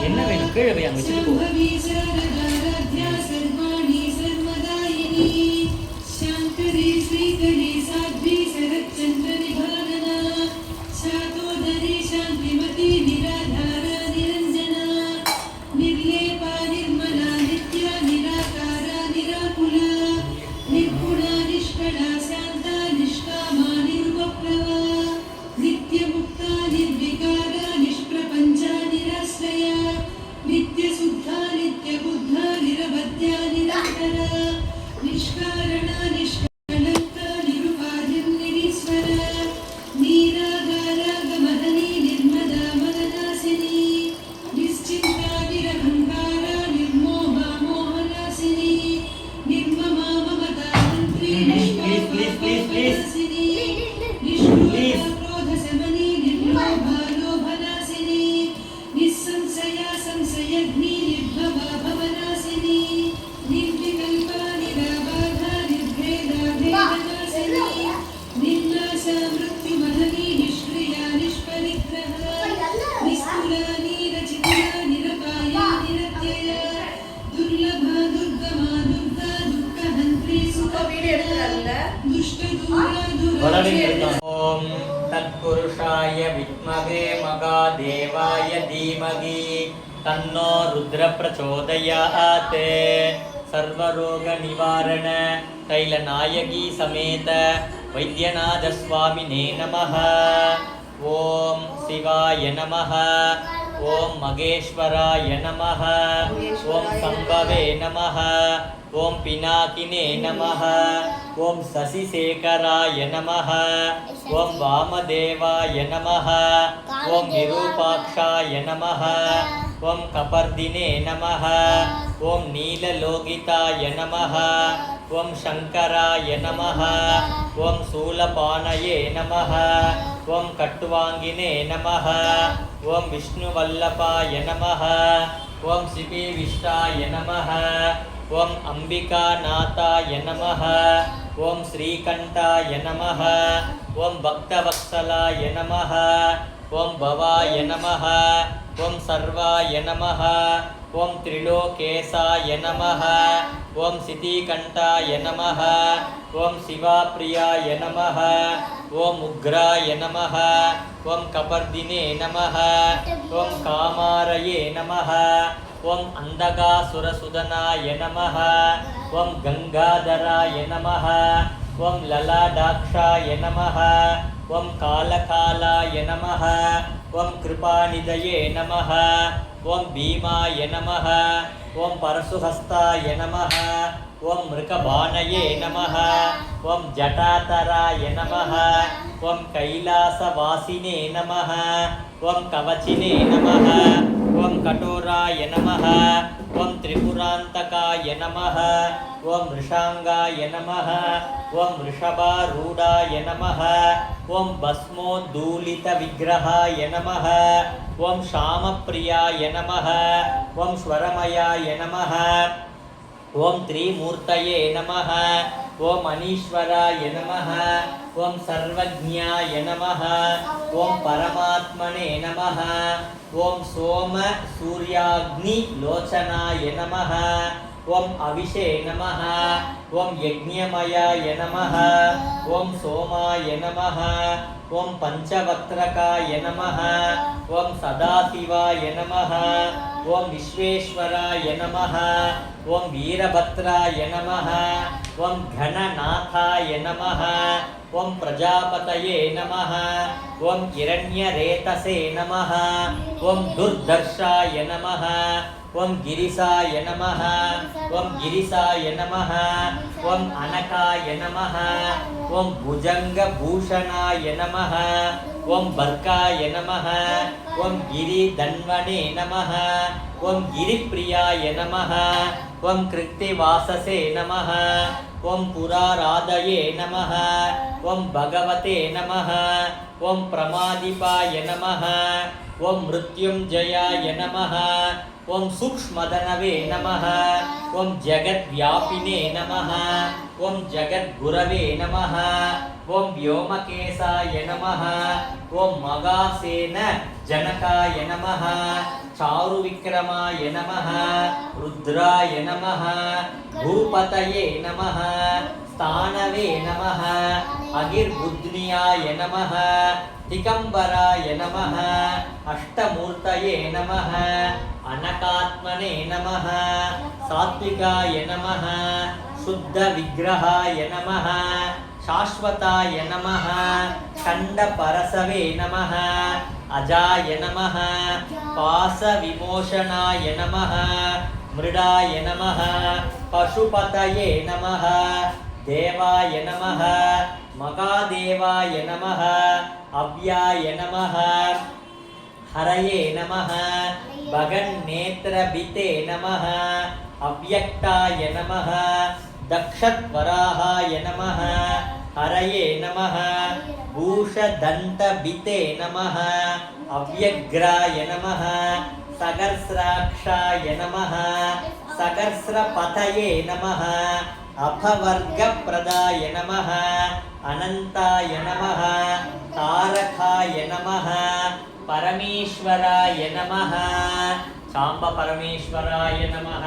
என்ன வேணும் கீழே போய் அங்கே வச்சுட்டு போ. ओम तत्पुरुषाय विद्महे महादेवाय धीमहि तन्नो रुद्र प्रचोदयात्। सर्वरोग निवारण तैलनायकी समेत वैद्यनाथ स्वामिने नमः। ओम शिवाय नमः। ओम मगेश्वराय नमः। ओम संभवे नमः। ओम पिनाकिने नमः। ओम शशिशेखराय नमः। ओम वामदेवाय नमः। ओम विरूपाक्षाय नमः। ओम कपर्दिने नमः। ओम नीललोकिताय नमः। ओम शंकराय नमः। ओम शूलपाणये नमः। ओम कट्वांगिने नमः। ओम विष्णुवल्लभाय नमः। ओम शिपिविष्टाय नमः। ओम अंबिकानाथाय नमः। ओम श्रीकंठाय नमः। ओम भक्तवत्सलाय नमः। ओम भवाय नमः। ओम सर्वाय नमः। ओम त्रिलोकेशाय नमः। ओम सिद्धिकंठाय नमः। ओम शिवाप्रियाय नमः। ओम उग्राय नमः। ஓம் கபர்தினே நமः ஓம் காமாரயே நமः ஓம் அந்தகாசுரசுதனாய நமः ஓம் கங்காதராய நமः ஓம் லலாடாக்ஷாய நமः ஓம் காலகாலாய நமः ஓம் கிருபாநிதயே நமः ஓம் பீமாய நமः ஓம் பரசுஹஸ்தாய நமः ஓம் மிருகபாணயே நமः ஓம் ஜட்டாதராய நமः ஓம் கைலாசவாசினே நமः ஓம் கவச்சினே நமः ஓம் கடோராய நமः ஓம் திரிபுராந்தகாய நமः ஓம் ரிஷாங்காய நமः ஓம் ரிஷபாரூடாய நமः ஓம் பஸ்மோத்தூலித விக்கிரகாய நமः ஓம் ஷாமப்ரியாய நமः ஓம் ஸ்வரமயாய நமः ஓம் த்ரிமூர்த்தயே நமः ஓம் அனீஸ்வராய நமः ஓம் சர்வஜ்ஞாய நமः ஓம் பரமாத்மனே நமः ஓம் சோம சூர்யாக்னி லோச்சனாய நமः ஓம் அவிஷே நமः ஓம் யக்ஞமயாய நமः ஓம் சோமாய நமः ஓம் பஞ்சவக்த்ரகாய நமः ஓம் சதாசிவாய நமः ஓம் விஸ்வேஸ்வராய நமः ஓம் வீரபத்ராய நமः ஓம் கணநாதாய நமः ஓம் பிரஜாபதயே நமः ஓம் இரண்யரேதசே நமः ஓம் துர்தர்ஷாய நமः ஓம் கிரிசாய நமः ஓம் கிரிசாய நமः ஓம் அனகாய நமः ஓம் புஜங்கபூஷணாய நமः ஓம் பர்காய நமः ஓம் கிரிதன்வனே நமः ஓம் கிரிப்ரியாய நமः ஓம் கிருத்திவாசசே நமः ஓம் புராராதயே நமः ஓம் பகவதே நமः ஓம் பிரமாதிபாய நமः ஓம் மிருத்யுஞ்சயாய நமः ஓம் சூக்ஷ்மதனவே நமः ஓம் ஜகத்வியாபினே நமः ஓம் ஜகத்குரவே நமः ஓம் व्योमकेशाय நமः ஓம் மகாசேன ஜனகாய நமः சாருவிக்ரமாய நமः ருத்ராய நமः பூபதயே நமः ஸ்தானவே நமः அகிர்புத்னியாய நமः திகம்பராய நமः அஷ்டமூர்த்தயே நமः அனகாத்மனே நமः சாத்விகாய நமः சுத்த விக்கிரகாய நமः சாஸ்வதாய நமः கண்ட பரசவே நமः அஜாய நமः பாச விமோசனாய நமः மிருடாய நமः பசுபதயே நமः தேவாய நமः மகாதேவாய நமः அவ்யாய நமः ஹரயே நமः பகன்னேத்ரபிதே நமः அவ்யக்தாய நமः தக்ஷத்வராகாய நமः ஹரயே நமः பூஷதந்தபிதே நமः அவ்யக்ராய நமः சகஸ்ராக்ஷாய நமः சகஸ்ரபதயே நமः அபவர்கப்ரதாய நமः அனந்தாய நமः தாரகாய நமः பரமேஸ்வராய நமः சாம்ப பரமேஸ்வராய நமः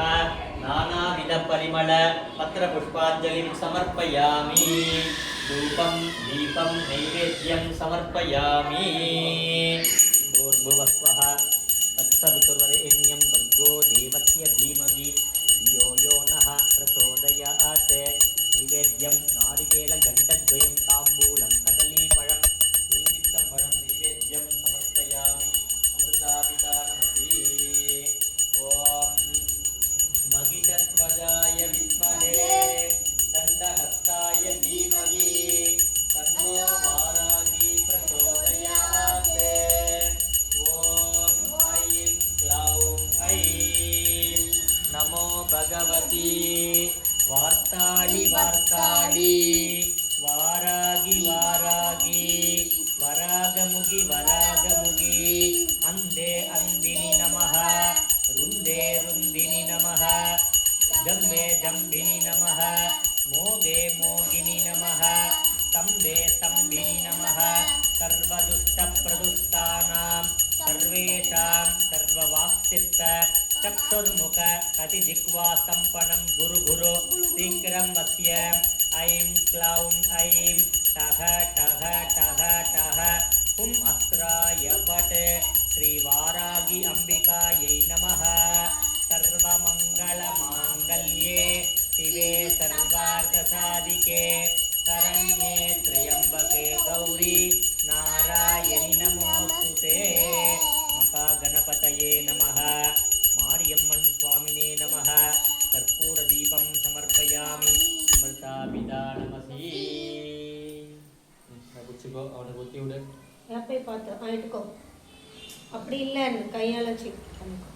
நானாவித பரிமள பத்திர புஷ்பாஞ்சலிம் சமர்ப்பயாமி தூபம் தீபம் நைவேத்யம் சமர்ப்பயாமி பூர்புவஸ்வஹ தத்சவிதுர்வரேண்யம் வர்கோ தேவஸ்ய தீமகி யோ யோ நஹ பிரச்சோதயாத் நைவேத்யம் நாரிகேல கண்டத்வயம் தாம்பூலம் கதலீபழம் எலுமிச்சம்பழம் நைவேத்யம் சமர்ப்பயாமி அமிர்தாபிதானமதி ஓம் மகிஷத்வஜாய வித்மஹே தண்டஹஸ்தாய தீமகி தன்னோ வாராகி பிரச்சோதயாத் ஓம் ஐம் க்ளௌம் ஐம் நமோ பகவதி வார்த்தாளி வார்த்தாளி வாராகி வாராகி வராகமுகி வராகமுகி அந்தே அந்தினி நமः ருந்தே ருந்தினி நமः ஜம்பே ஜம்பினி நமः மோகே மோகினி நமः ஸ்தம்பே ஸ்தம்பினி நமः சர்வதுஷ்டப்ரதுஷ்டானாம் சர்வேஷாம் சர்வவாக்சித்த சக்ஷுர்முக கதிஜிக்வா சம்பனம் குரு குரு சீக்கிரம் வஸ்ய ஐம் க்ளௌம் ஐம் டஹ டஹ டஹ டஹ हुम अस्त्राय पट श्री वारागी अंबिकायै नमः सर्वमंगलमांगल्ये शिवे सर्वार्थसाधिके शरण्ये त्र्यंबके गौरी नारायणि नमोस्तुते महागणपतये नमः मारियम्मन स्वामिने नमः कर्पूरदीपं समर्पयामि अमृताभिदानमसि குச்சிக்கோ அவனை குத்தி விடு போய் பார்த்து எடுக்கோ அப்படி இல்லை கையால் செக் பண்ணிக்கோ